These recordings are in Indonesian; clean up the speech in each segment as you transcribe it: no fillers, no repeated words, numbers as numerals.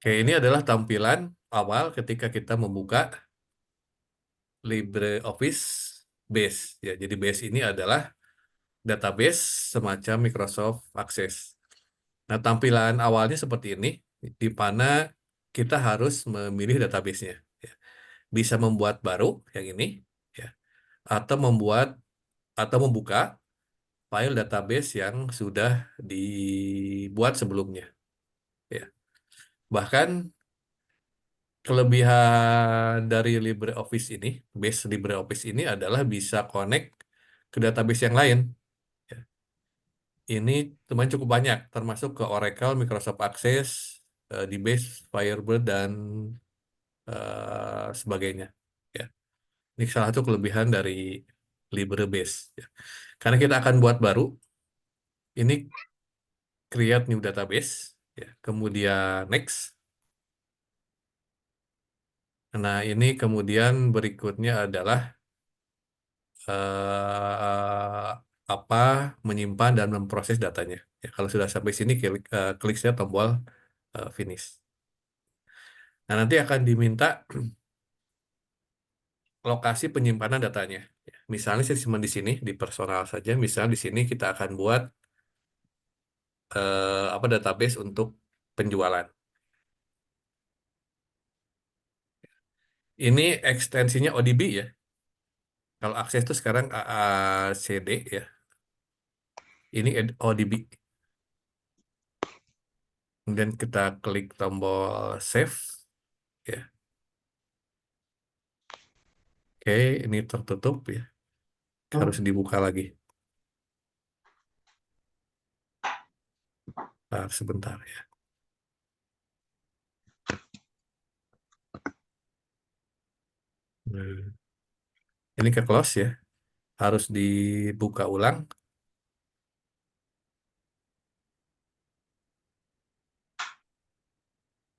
Oke, ini adalah tampilan awal ketika kita membuka LibreOffice Base. Ya, jadi Base ini adalah database semacam Microsoft Access. Nah, tampilan awalnya seperti ini, di mana kita harus memilih database-nya. Ya. Bisa membuat baru, yang ini, ya, atau membuka file database yang sudah dibuat sebelumnya. Ya. Bahkan kelebihan dari LibreOffice ini, base LibreOffice ini adalah bisa connect ke database yang lain. Ya. Ini teman cukup banyak, termasuk ke Oracle, Microsoft Access, DBase, Firebird, dan sebagainya. Ya. Ini salah satu kelebihan dari LibreBase. Ya. Karena kita akan buat baru, ini create new database, ya. Kemudian next. Nah, ini kemudian berikutnya adalah eh, apa menyimpan dan memproses datanya. Ya, kalau sudah sampai sini klik saja tombol finish. Nah, nanti akan diminta lokasi penyimpanan datanya. Ya, misalnya saya simpan di sini di personal saja. Misalnya di sini kita akan buat apa database untuk penjualan. Ini ekstensinya ODB ya. Kalau akses itu sekarang AACD ya. Ini ODB. Kemudian kita klik tombol save ya. Oke, ini tertutup ya. Harus dibuka lagi. Nah, sebentar ya. Nah, ini ke close ya. Harus dibuka ulang.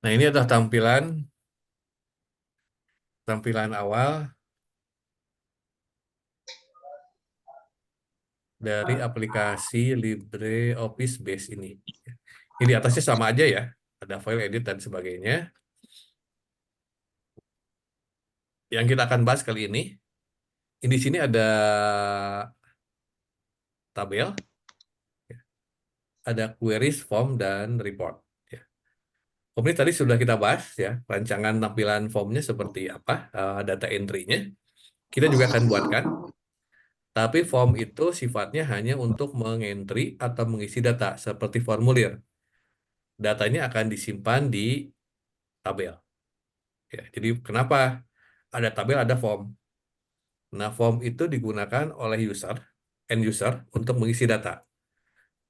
Nah, ini adalah tampilan awal dari aplikasi LibreOffice Base ini. Ini di atasnya sama aja ya. Ada file edit dan sebagainya. Yang kita akan bahas kali ini di sini ada tabel, ada queries, form, dan report. Ya. Form ini tadi sudah kita bahas ya, rancangan tampilan formnya seperti apa, data entry-nya. Kita juga akan buatkan, tapi form itu sifatnya hanya untuk mengentry atau mengisi data seperti formulir. Datanya akan disimpan di tabel. Ya, jadi kenapa ada tabel, ada form? Nah, form itu digunakan oleh end user untuk mengisi data.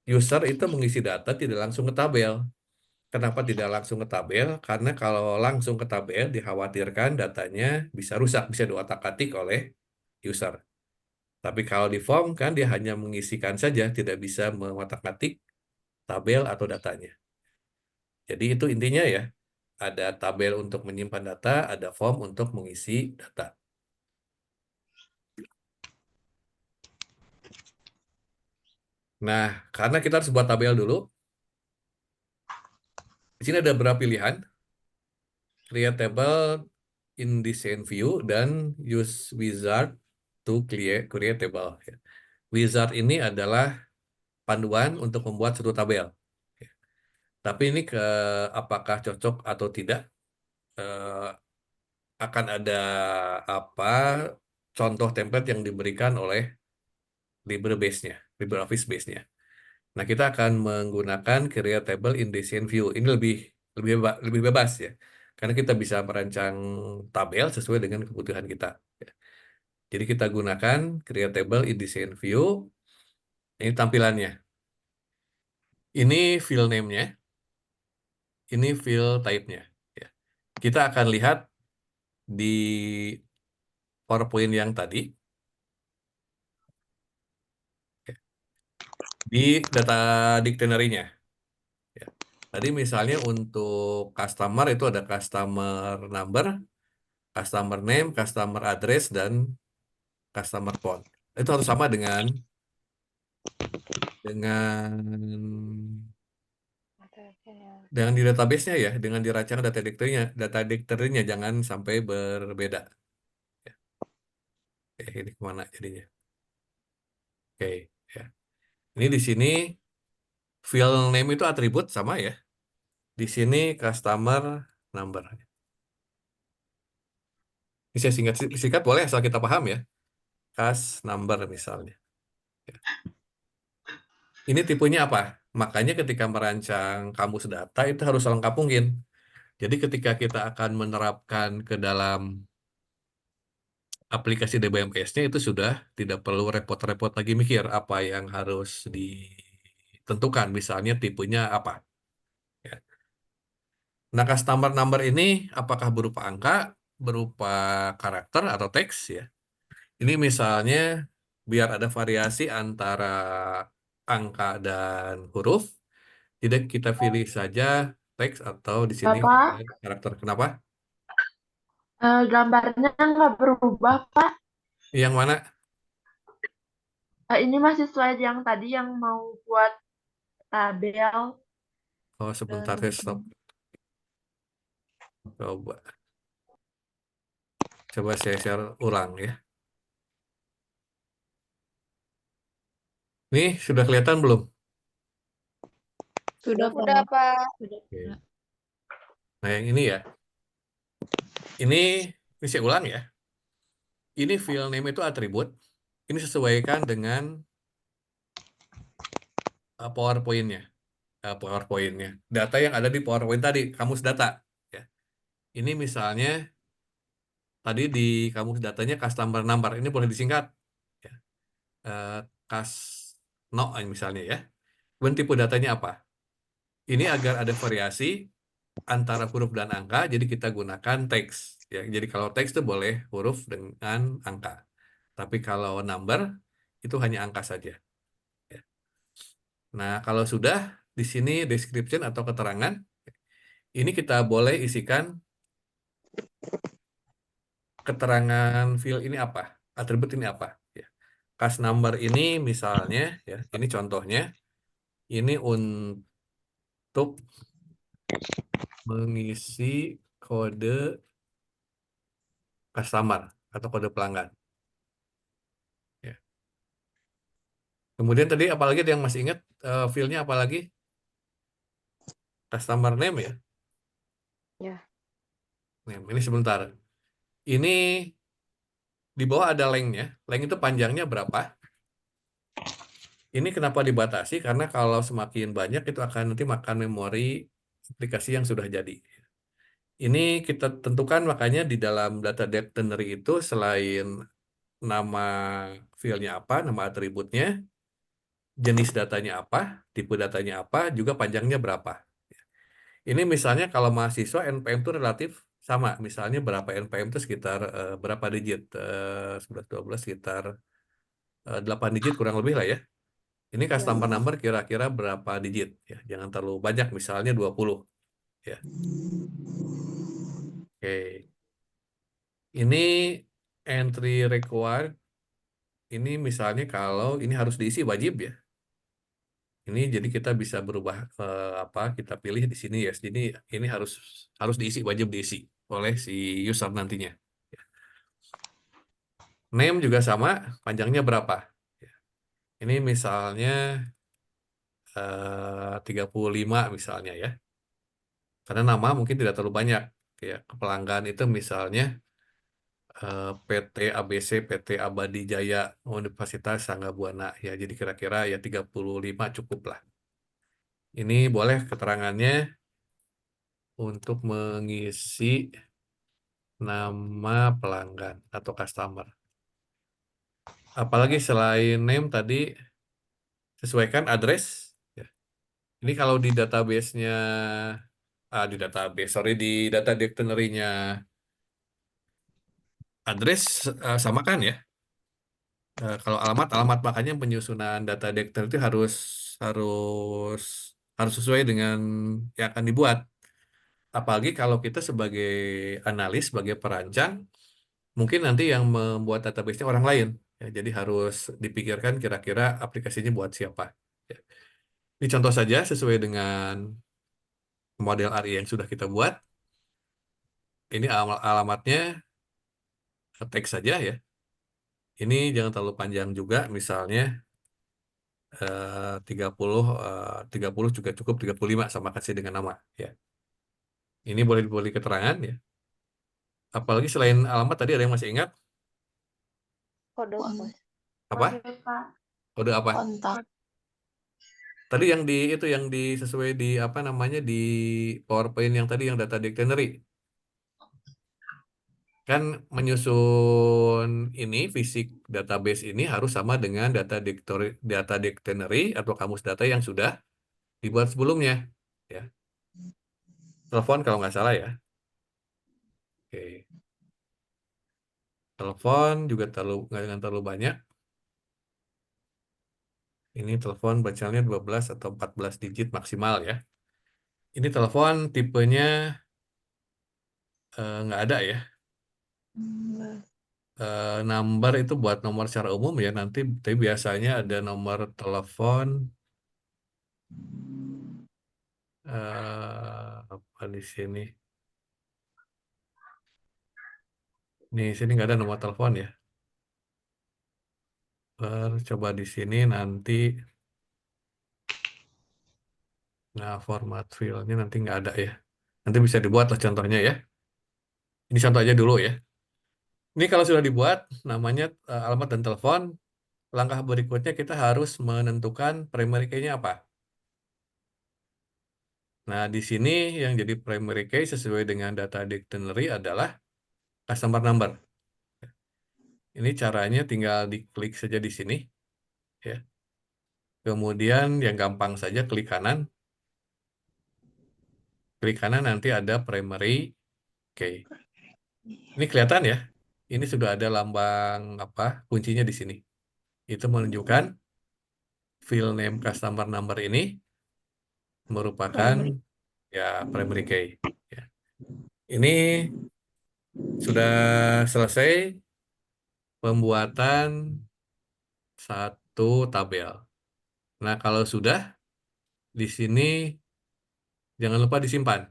User itu mengisi data tidak langsung ke tabel. Kenapa tidak langsung ke tabel? Karena kalau langsung ke tabel, dikhawatirkan datanya bisa rusak, bisa diotak-atik oleh user. Tapi kalau di form kan dia hanya mengisikan saja, tidak bisa mengotak-atik tabel atau datanya. Jadi itu intinya ya, ada tabel untuk menyimpan data, ada form untuk mengisi data. Nah, karena kita harus buat tabel dulu, di sini ada beberapa pilihan, create table in design view dan use wizard to create table. Ya. Wizard ini adalah panduan untuk membuat suatu tabel. Ya. Tapi ini apakah cocok atau tidak, eh, akan ada apa contoh template yang diberikan oleh LibreOffice Base-nya. Nah, kita akan menggunakan create table in design view. Ini lebih bebas ya. Karena kita bisa merancang tabel sesuai dengan kebutuhan kita. Ya. Jadi kita gunakan create table in design view. Ini tampilannya. Ini field name-nya. Ini field type-nya. Ya. Kita akan lihat di PowerPoint yang tadi. Ya, di data dictionary-nya. Ya. Tadi misalnya untuk customer itu ada customer number, customer name, customer address, dan customer phone. Itu harus sama dengan Dengan di database-nya ya, dengan dirancang data dictionary-nya jangan sampai berbeda. Ya. Ini kemana jadinya? Oke, ya. Ini di sini field name itu atribut sama ya. Di sini customer number. Ini saya singkat boleh asal kita paham ya. Cus number misalnya. Ya. Ini tipenya apa? Makanya ketika merancang kamus data itu harus lengkap mungkin. Jadi ketika kita akan menerapkan ke dalam aplikasi DBMS-nya itu sudah tidak perlu repot-repot lagi mikir apa yang harus ditentukan. Misalnya tipenya apa. Ya. Nah, customer number ini apakah berupa angka, berupa karakter atau teks ya? Ini misalnya biar ada variasi antara angka dan huruf, tidak kita pilih saja teks atau di sini Bapak, karakter. Kenapa? gambarnya nggak berubah, Pak. Yang mana? Ini masih slide yang tadi yang mau buat tabel. Oh, sebentar saya stop. Coba, coba saya share ulang ya. Nih, sudah kelihatan belum? Sudah, Udah, Pak. Pak. Sudah. Oke. Nah, yang ini ya. Ini saya ulang ya. Ini file name itu atribut. Ini sesuaikan dengan PowerPoint-nya. PowerPoint-nya. Data yang ada di PowerPoint tadi, kamus data. Ya. Ini misalnya tadi di kamus datanya customer number. Ini boleh disingkat. Ya. Eh, Kas no misalnya ya. Kemudian tipe datanya apa? Ini agar ada variasi antara huruf dan angka, jadi kita gunakan teks. Ya, jadi kalau teks itu boleh huruf dengan angka. Tapi kalau number itu hanya angka saja. Ya. Nah, kalau sudah di sini description atau keterangan, ini kita boleh isikan keterangan field ini apa, atribut ini apa. Ya. Kas number ini misalnya, ya, ini contohnya, ini untuk mengisi kode customer atau kode pelanggan. Ya. Kemudian tadi apalagi ada yang masih ingat fieldnya apalagi? Customer name ya. Ya. Name. Ini sebentar. Ini di bawah ada length-nya. Length itu panjangnya berapa? Ini kenapa dibatasi? Karena kalau semakin banyak itu akan nanti makan memori aplikasi yang sudah jadi. Ini kita tentukan makanya di dalam data dictionary itu selain nama fieldnya apa, nama atributnya, jenis datanya apa, tipe datanya apa, juga panjangnya berapa. Ini misalnya kalau mahasiswa NPM itu relatif sama. Misalnya berapa NPM itu sekitar berapa digit? 11, 12 sekitar 8 digit kurang lebih lah ya. Ini Ya. customer number kira-kira berapa digit ya. Jangan terlalu banyak misalnya 20 ya. Oke. Ini entry required ini misalnya kalau ini harus diisi wajib ya. Ini jadi kita bisa berubah apa kita pilih di sini ya. Jadi ini harus harus diisi wajib diisi oleh si user nantinya. Name juga sama, panjangnya berapa? Ya. Ini misalnya 35 misalnya ya. Karena nama mungkin tidak terlalu banyak. Ya, pelanggan itu misalnya PT ABC, PT Abadi Jaya, Universitas Sangga Buana. Ya, jadi kira-kira ya 35 cukup lah. Ini boleh keterangannya untuk mengisi nama pelanggan atau customer. Apalagi selain name tadi sesuaikan address. Ya. Ini kalau di database-nya, di database, sorry, di data dictionary-nya address sama kan ya? Kalau alamat, alamat makanya penyusunan data dictionary itu harus harus sesuai dengan yang akan dibuat. Apalagi kalau kita sebagai analis, sebagai perancang, mungkin nanti yang membuat database-nya orang lain. Ya, jadi harus dipikirkan kira-kira aplikasinya buat siapa. Ya. Ini contoh saja sesuai dengan model ARI yang sudah kita buat. Ini alamatnya teks saja ya. Ini jangan terlalu panjang juga, misalnya 30, 30 juga cukup, 35 sama kasih dengan nama ya. Ini boleh diberi keterangan ya. Apalagi selain alamat tadi ada yang masih ingat Kode, Mas. apa? Kode, Kak. Kode apa? Kontak. Tadi yang di itu yang di sesuai di apa namanya di PowerPoint yang tadi yang data dictionary. Kan menyusun ini fisik database ini harus sama dengan data dictionary atau kamus data yang sudah dibuat sebelumnya ya. Telepon kalau nggak salah ya. Oke. Telepon juga nggak dengan terlalu banyak. Ini telepon bacanya 12 atau 14 digit maksimal ya. Ini telepon tipenya nggak ada ya. Number itu buat nomor secara umum ya nanti, tapi biasanya ada nomor telepon apa di sini. Nih sini nggak ada nomor telepon ya. Coba di sini nanti. Nah, format filenya nanti nggak ada ya. Nanti bisa dibuat lah contohnya ya. Ini contoh aja dulu ya. Ini kalau sudah dibuat, namanya alamat dan telepon, langkah berikutnya kita harus menentukan primary key-nya apa. Nah, di sini yang jadi primary key sesuai dengan data dictionary adalah customer number. Ini caranya tinggal diklik saja di sini, ya. Kemudian yang gampang saja klik kanan nanti ada primary key. Ini kelihatan ya. Ini sudah ada lambang apa kuncinya di sini. Itu menunjukkan field name customer number ini merupakan ya primary key. Ya. Ini sudah selesai pembuatan satu tabel. Nah, kalau sudah di sini jangan lupa disimpan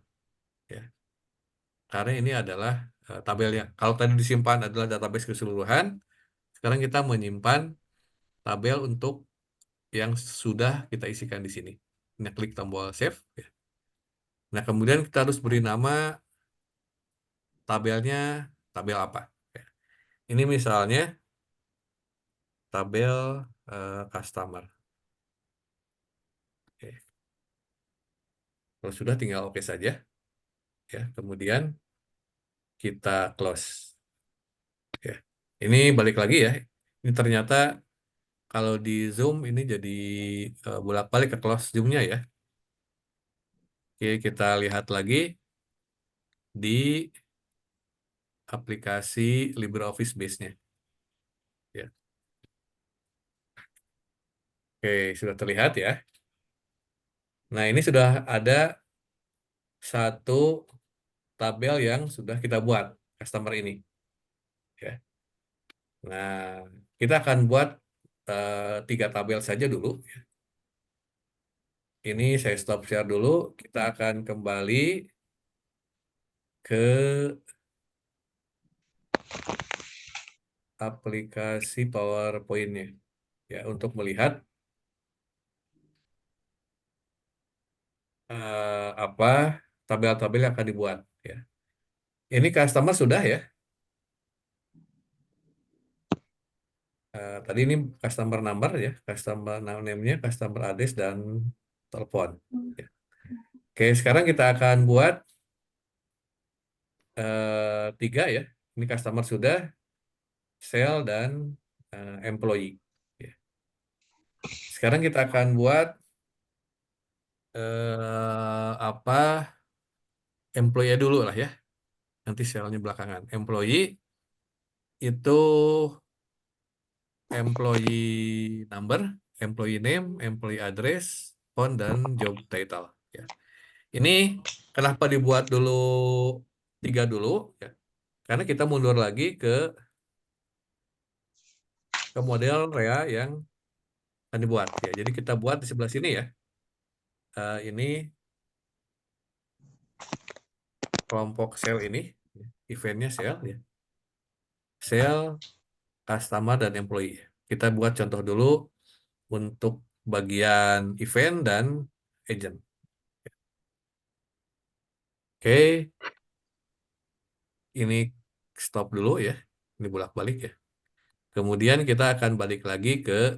ya. Karena ini adalah tabelnya. Kalau tadi disimpan adalah database keseluruhan, sekarang kita menyimpan tabel untuk yang sudah kita isikan di sini. Nah, klik tombol save ya. Nah, kemudian kita harus beri nama tabelnya, tabel apa ya. Ini misalnya tabel customer. Oke. Kalau sudah tinggal oke saja ya. Kemudian kita close ya. Ini balik lagi ya. Ini ternyata kalau di Zoom ini jadi bolak-balik ke close Zoom-nya ya. Oke, kita lihat lagi di aplikasi LibreOffice Base-nya ya. Oke, sudah terlihat ya. Nah, ini sudah ada satu tabel yang sudah kita buat customer ini ya. Nah, kita akan buat tiga tabel saja dulu. Ini saya stop share dulu. Kita akan kembali ke aplikasi PowerPoint-nya ya untuk melihat apa tabel-tabel yang akan dibuat ya. Ini customer sudah ya. Tadi ini customer number ya, customer name-nya, customer address dan telepon. Ya. Oke, sekarang kita akan buat tiga ya. Ini customer sudah, sale dan employee. Ya. Sekarang kita akan buat apa employee dulu lah ya. Nanti sale-nya belakangan. Employee itu employee number, employee name, employee address, phone dan job title. Ya. Ini kenapa dibuat dulu tiga dulu? Ya. Karena kita mundur lagi ke model REA yang akan dibuat. Ya. Jadi kita buat di sebelah sini ya. Ini kelompok sel ini, eventnya sel, ya. Sel, customer, dan employee. Kita buat contoh dulu untuk bagian event dan agent. Oke, ini stop dulu ya. Ini bolak-balik ya. Kemudian kita akan balik lagi ke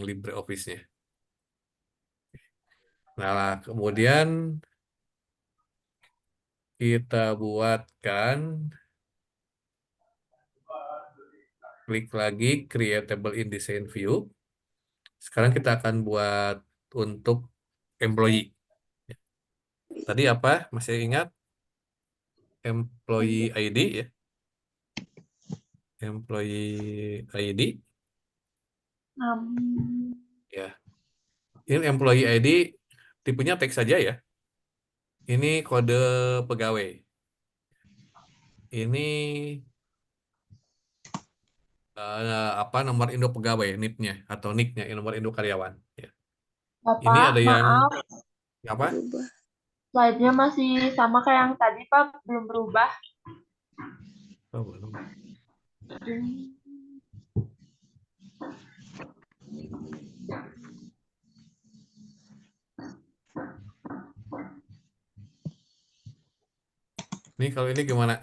LibreOffice-nya. Nah, kemudian kita buatkan, klik lagi Creatable in Design View. Sekarang kita akan buat untuk employee. Tadi apa? Masih ingat? Employee ID ya. Employee ID. Ya. Ini employee ID tipenya teks saja ya. Ini kode pegawai. Ini apa nomor induk pegawai, NIP-nya atau NIK-nya, nomor induk karyawan. Ya. Ini Bapak, ada yang maaf, apa? Berubah. slide-nya masih sama kayak yang tadi, Pak, belum berubah. Oh, belum. Ini kalau ini gimana?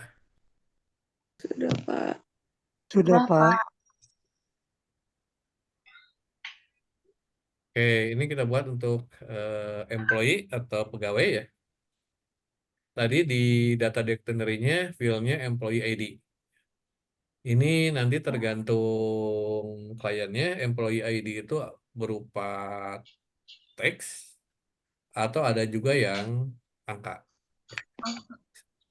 Sudah, Pak. Sudah, Udah, Pak. Pak. Oke, ini kita buat untuk employee atau pegawai ya. Tadi di data dictionary-nya field-nya employee ID. Ini nanti tergantung kliennya, employee ID itu berupa teks atau ada juga yang angka.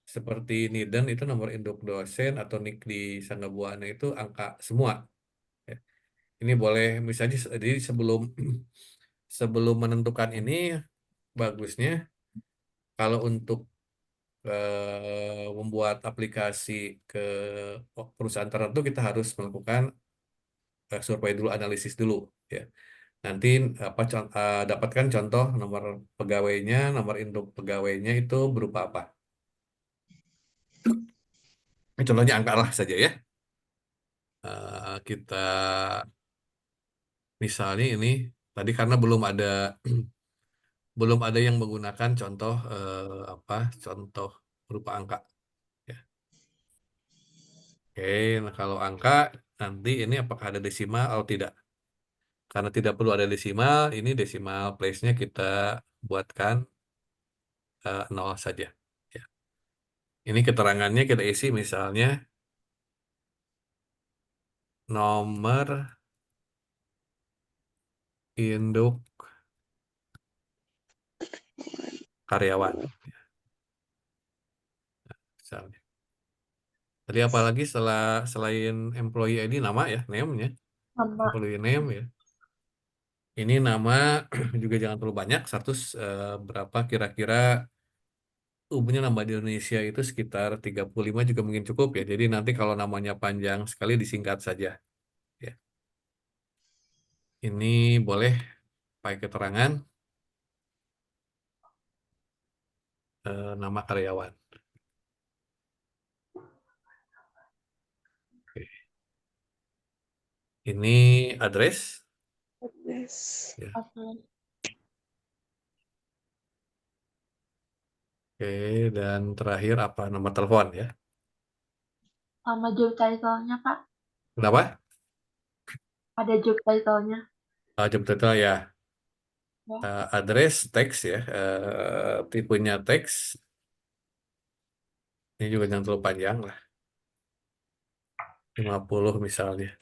Seperti NIDN itu nomor induk dosen atau NIK di Sangga Buana itu angka semua. Ya. Ini boleh misalnya jadi sebelum sebelum menentukan ini bagusnya kalau untuk membuat aplikasi ke perusahaan tertentu kita harus melakukan survei dulu, analisis dulu ya. Nanti apa dapatkan contoh nomor pegawainya, nomor induk pegawainya itu berupa apa. Ini contohnya angka lah saja ya. Kita misalnya ini tadi karena belum ada yang menggunakan contoh apa contoh berupa angka ya. Oke, nah kalau angka nanti ini apakah ada desimal atau tidak? Karena tidak perlu ada desimal, ini desimal place-nya kita buatkan 0 saja. Ya. Ini keterangannya kita isi misalnya nomor induk karyawan. Misalnya. Tadi apalagi selain employee ID nama ya, name-nya. Sama. Employee name ya. Ini nama juga jangan terlalu banyak, 100 berapa kira-kira umumnya nama di Indonesia itu sekitar 35 juga mungkin cukup ya. Jadi nanti kalau namanya panjang sekali disingkat saja. Ya. Ini boleh pakai keterangan nama karyawan. Oke. Ini address. Yes. Ya. Oke. Oke, dan terakhir apa? Nomor telepon ya. Sama job title-nya, Pak. Kenapa? Ada job title-nya. Job title ya. Ya. Address teks ya. Tipenya teks. Ini juga jangan terlalu panjang lah. 50 misalnya.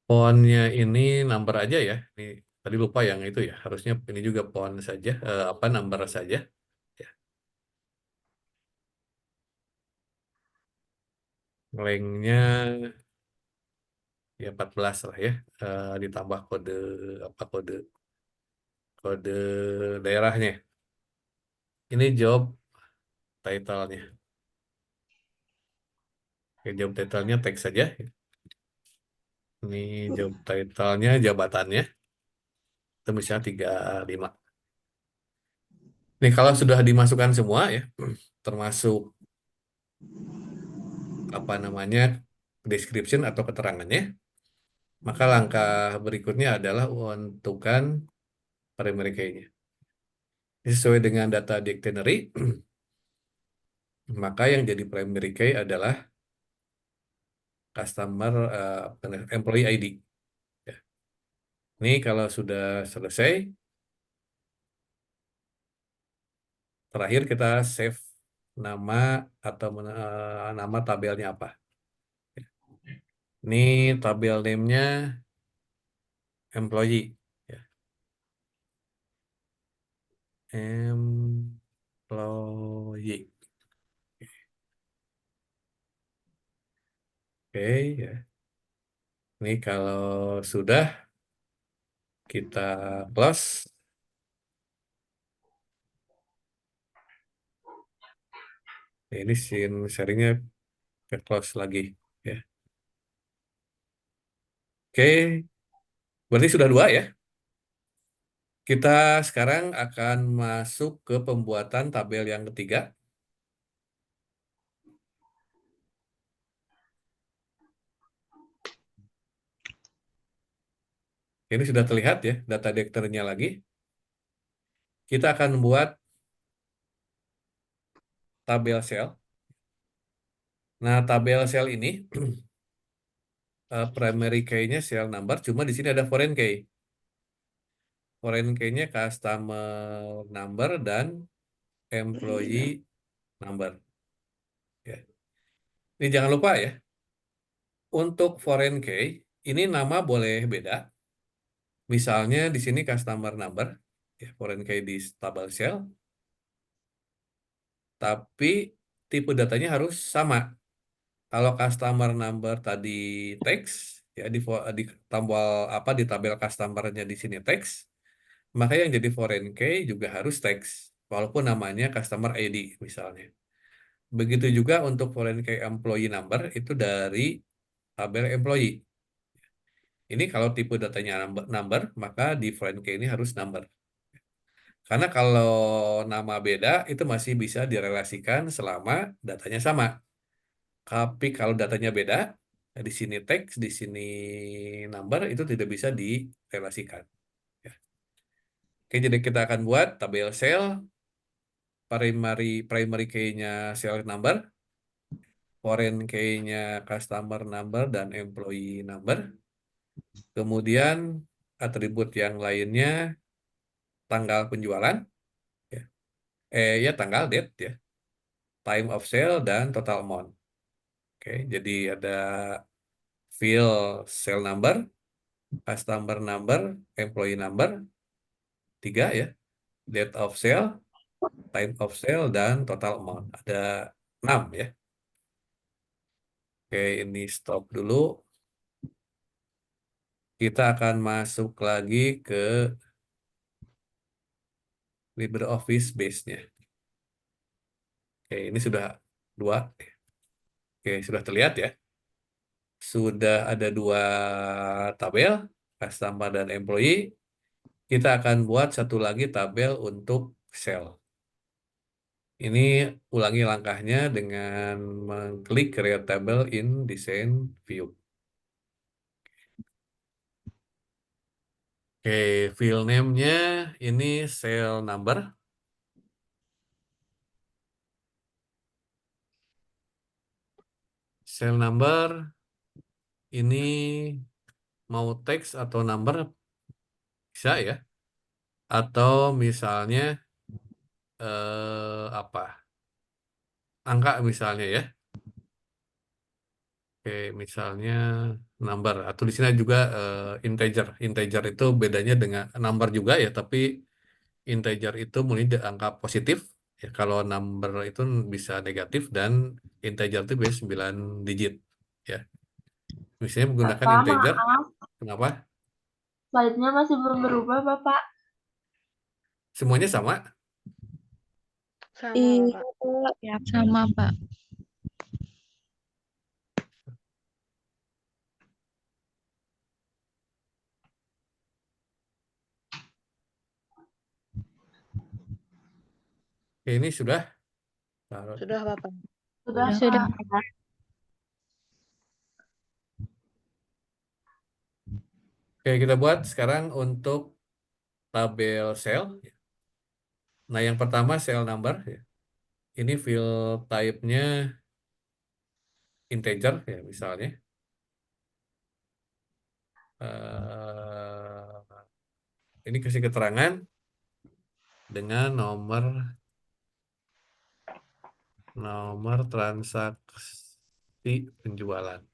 Fontnya ini number aja ya. Ini tadi lupa yang itu ya. Harusnya ini juga font saja. Apa number saja. Ya. Lengthnya ya 14 lah ya. Ditambah kode apa kode daerahnya. Ini job title-nya. Oke, job title-nya teks saja. Ini job title-nya jabatannya. Itu misalnya 35. Nih kalau sudah dimasukkan semua ya. termasuk apa namanya description atau keterangannya, maka langkah berikutnya adalah menentukan primary key-nya. Sesuai dengan data dictionary, maka yang jadi primary key adalah customer employee ID. Ya. Ini kalau sudah selesai, terakhir kita save nama atau nama tabelnya apa. Ini tabel name-nya employee. Ya. Employee. Oke, ya. Ini kalau sudah kita close. Ini scene sharingnya ke close lagi. Ya. Oke, berarti sudah dua ya. Kita sekarang akan masuk ke pembuatan tabel yang ketiga. Ini sudah terlihat ya data dekternya lagi. Kita akan membuat tabel sel. Nah, tabel sel ini primary key-nya sel number, cuma di sini ada foreign key. Foreign key-nya customer number dan employee number. Ya. Ini jangan lupa ya, untuk foreign key ini nama boleh beda. Misalnya di sini customer number, ya, foreign key di tabel sel, tapi tipe datanya harus sama. Kalau customer number tadi teks, ya di tombol apa di tabel customernya di sini teks, maka yang jadi foreign key juga harus teks, walaupun namanya customer ID misalnya. Begitu juga untuk foreign key employee number itu dari tabel employee. Ini kalau tipe datanya number, maka di foreign key ini harus number. Karena kalau nama beda itu masih bisa direlasikan selama datanya sama. Tapi kalau datanya beda, di sini teks, di sini number, itu tidak bisa direlasikan. Ya. Oke, jadi kita akan buat tabel sel, primary key-nya sel number, foreign key-nya customer number dan employee number. Kemudian atribut yang lainnya, tanggal penjualan, ya, ya tanggal date, ya, time of sale dan total amount. Oke, jadi ada field sale number, customer number, employee number, 3 ya, date of sale, time of sale, dan total amount. Ada 6 ya. Oke, ini stop dulu. Kita akan masuk lagi ke LibreOffice Base-nya. Oke, ini sudah 2. Oke, sudah terlihat ya. Sudah ada 2 tabel, customer dan employee. Kita akan buat satu lagi tabel untuk sale. Ini ulangi langkahnya dengan mengklik Create Table in Design View. Oke, file name-nya ini cell number. Cell number ini mau teks atau number bisa ya. Atau misalnya apa? Angka misalnya ya. Oke, misalnya number atau di sini juga integer. Integer itu bedanya dengan number juga ya, tapi integer itu mulai dari angka positif. Ya, kalau number itu bisa negatif dan integer itu biasanya 9 digit. Ya, misalnya menggunakan Bapak, integer. maaf, Kenapa? slide-nya masih belum berubah, Bapak. Semuanya sama. Sama, Iya, Bapak. Pak. Ya, sama, Pak. Oke, ini sudah. Taruh. Sudah, Bapak. Sudah, Sudah. Kak. Oke, kita buat sekarang untuk tabel sel. Nah, yang pertama cell number. Ya. Ini field type-nya integer, ya misalnya. Ini kasih keterangan dengan nomor transaksi penjualan.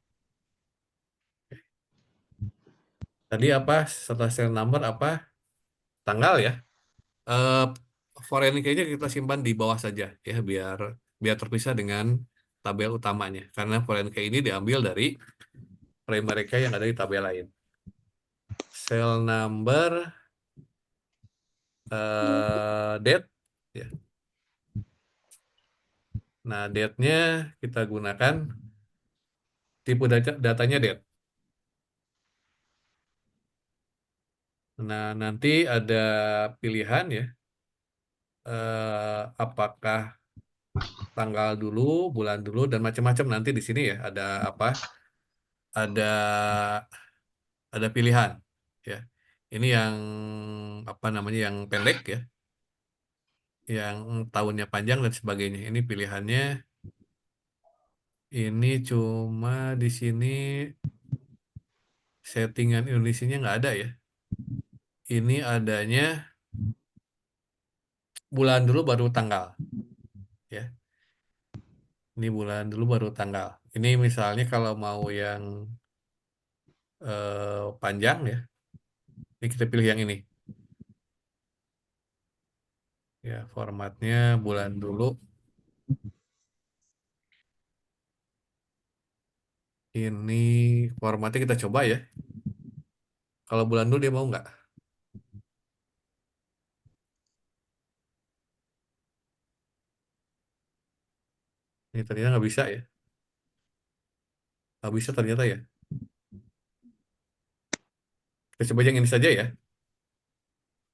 Tadi apa? Setelah serial number apa? Tanggal ya. Eh foreign key-nya kita simpan di bawah saja ya biar terpisah dengan tabel utamanya. Karena foreign key ini diambil dari primary key yang ada di tabel lain. Cell number date ya. Nah, date-nya kita gunakan tipe datanya date. Nah, nanti ada pilihan ya. Apakah tanggal dulu, bulan dulu, dan macam-macam nanti di sini ya. Ada apa? Ada pilihan ya. Ini yang apa namanya yang pendek ya, yang tahunnya panjang dan sebagainya. Ini pilihannya. Ini cuma di sini settingan Indonesianya nggak ada ya. Ini adanya bulan dulu baru tanggal ya. Ini bulan dulu baru tanggal. Ini misalnya kalau mau yang panjang ya, ini kita pilih yang ini. Ya, formatnya bulan dulu. Ini formatnya kita coba ya. Kalau bulan dulu dia mau nggak? Ini ternyata nggak bisa ya. Nggak bisa ternyata ya. Kita coba yang ini saja ya.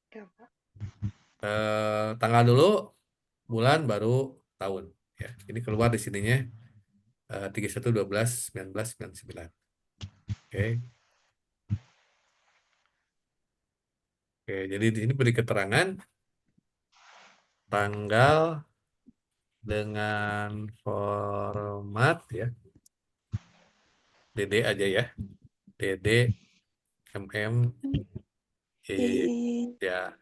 Ya, Pak. Tanggal dulu, bulan baru tahun. Ya, ini keluar di sininya 31/12/1999. Oke. Oke, jadi di sini beri keterangan tanggal dengan format ya. DD aja ya. DD MM ya.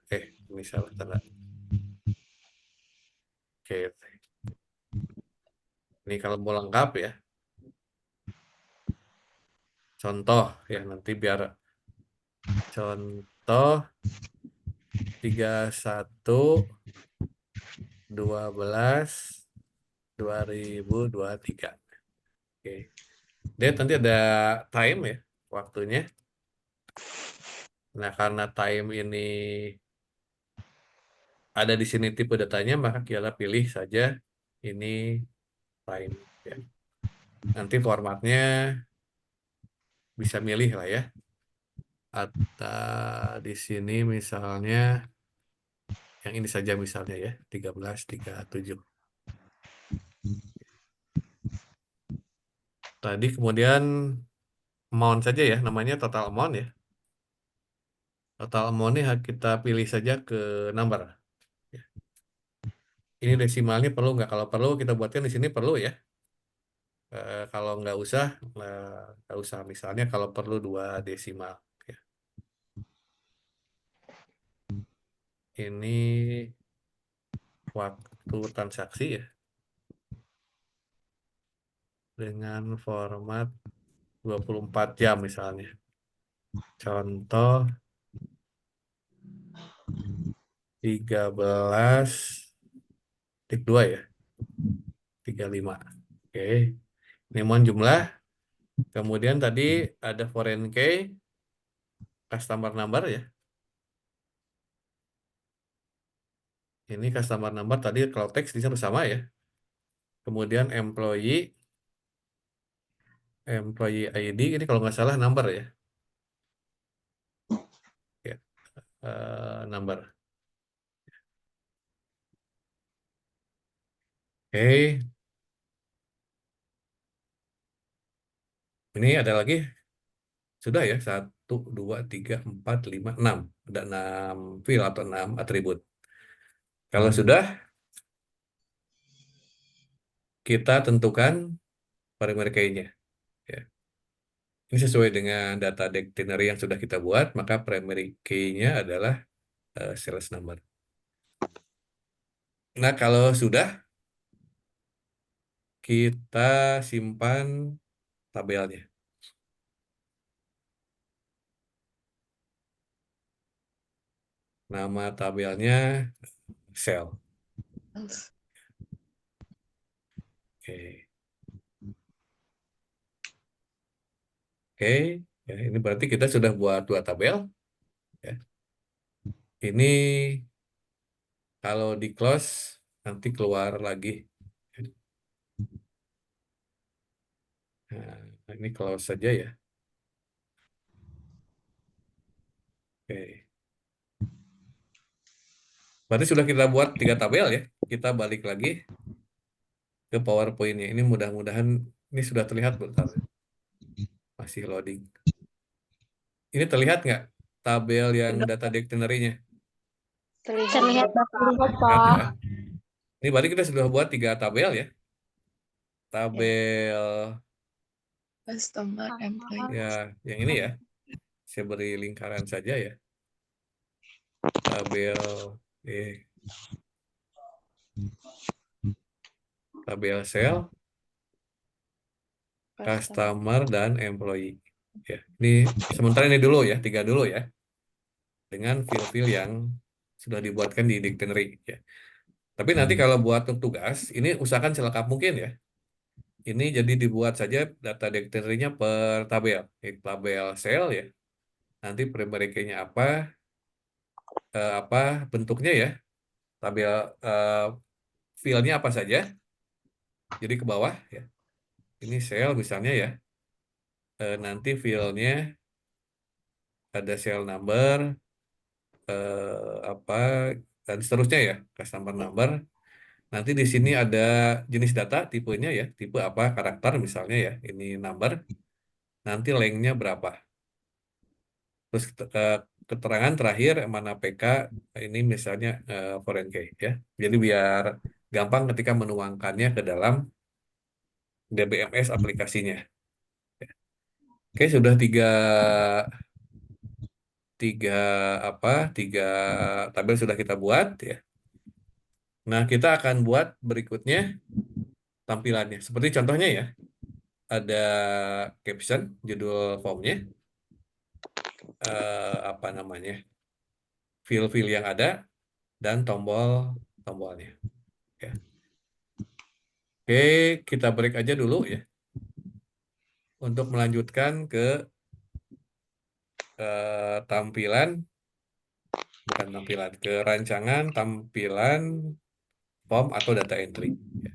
Ini salah tanda. Oke. Ini kalau mau lengkap ya. Contoh ya nanti biar contoh 31/12/2023. Oke. Dia nanti ada time ya waktunya. Nah, karena time ini ada di sini tipe datanya, maka kita pilih saja ini time ya. Nanti formatnya bisa milih lah ya. Atau di sini misalnya yang ini saja misalnya ya, 13/37. Tadi kemudian amount saja ya, namanya total amount ya. Total amount ini kita pilih saja ke number. Ya. Ini desimalnya perlu nggak? Kalau perlu kita buatkan di sini perlu ya. Kalau nggak usah. Misalnya kalau perlu 2 desimal. Ya. Ini waktu transaksi ya dengan format 24 jam misalnya. Contoh 13/2 ya. 35. Oke. Ini mohon jumlah. Kemudian tadi ada foreign key, customer number ya. Ini customer number tadi kalau teks di sana sama ya. Kemudian employee ID ini kalau nggak salah number ya. Ya, number. Oke, ini ada lagi. Sudah ya, 1, 2, 3, 4, 5, 6. Ada 6 field atau 6 atribut. Kalau sudah, kita tentukan primary key-nya. Ya. Ini sesuai dengan data dictionary yang sudah kita buat, maka primary key-nya adalah sales number. Nah, kalau sudah, kita simpan tabelnya. Nama tabelnya sel. Oke. Oke, ya, ini berarti kita sudah buat 2 tabel. Ya. Ini kalau di close nanti keluar lagi. Nah, ini close saja ya. Oke. Berarti sudah kita buat 3 tabel ya. Kita balik lagi ke PowerPoint-nya. Ini mudah-mudahan ini sudah terlihat bentar. Masih loading. Ini terlihat nggak tabel yang data dictionary-nya? Terlihat. Bapak. Terlihat ya. Ini berarti kita sudah buat 3 tabel ya. Tabel Customer, employee. ya yang ini ya. Saya beri lingkaran saja ya. Tabel tabel sel, customer, dan employee. Ya, ini sementara ini dulu ya, 3 dulu ya. Dengan fill-fill yang sudah dibuatkan di dictionary ya. Tapi nanti kalau buat untuk tugas, ini usahakan selengkap mungkin ya. Ini jadi dibuat saja data dictionary-nya per tabel. Tabel sel ya. Nanti primary key-nya apa bentuknya ya. Tabel fill-nya apa saja. Jadi ke bawah ya. Ini sel misalnya ya. Nanti fill-nya ada sel number, apa dan seterusnya ya, customer number. Nanti di sini ada jenis data, tipenya ya, tipe apa, karakter misalnya ya, ini number. Nanti length-nya berapa. Terus keterangan terakhir mana PK, ini misalnya foreign key ya. Jadi biar gampang ketika menuangkannya ke dalam DBMS aplikasinya. Oke, sudah tiga tiga tabel sudah kita buat ya. Nah, kita akan buat berikutnya tampilannya. Seperti contohnya ya, ada caption, judul formnya, apa namanya, fill-fill yang ada, dan tombolnya. Ya. Oke, kita break aja dulu ya, untuk melanjutkan ke tampilan, bukan tampilan, ke rancangan tampilan form atau data entry. Ya.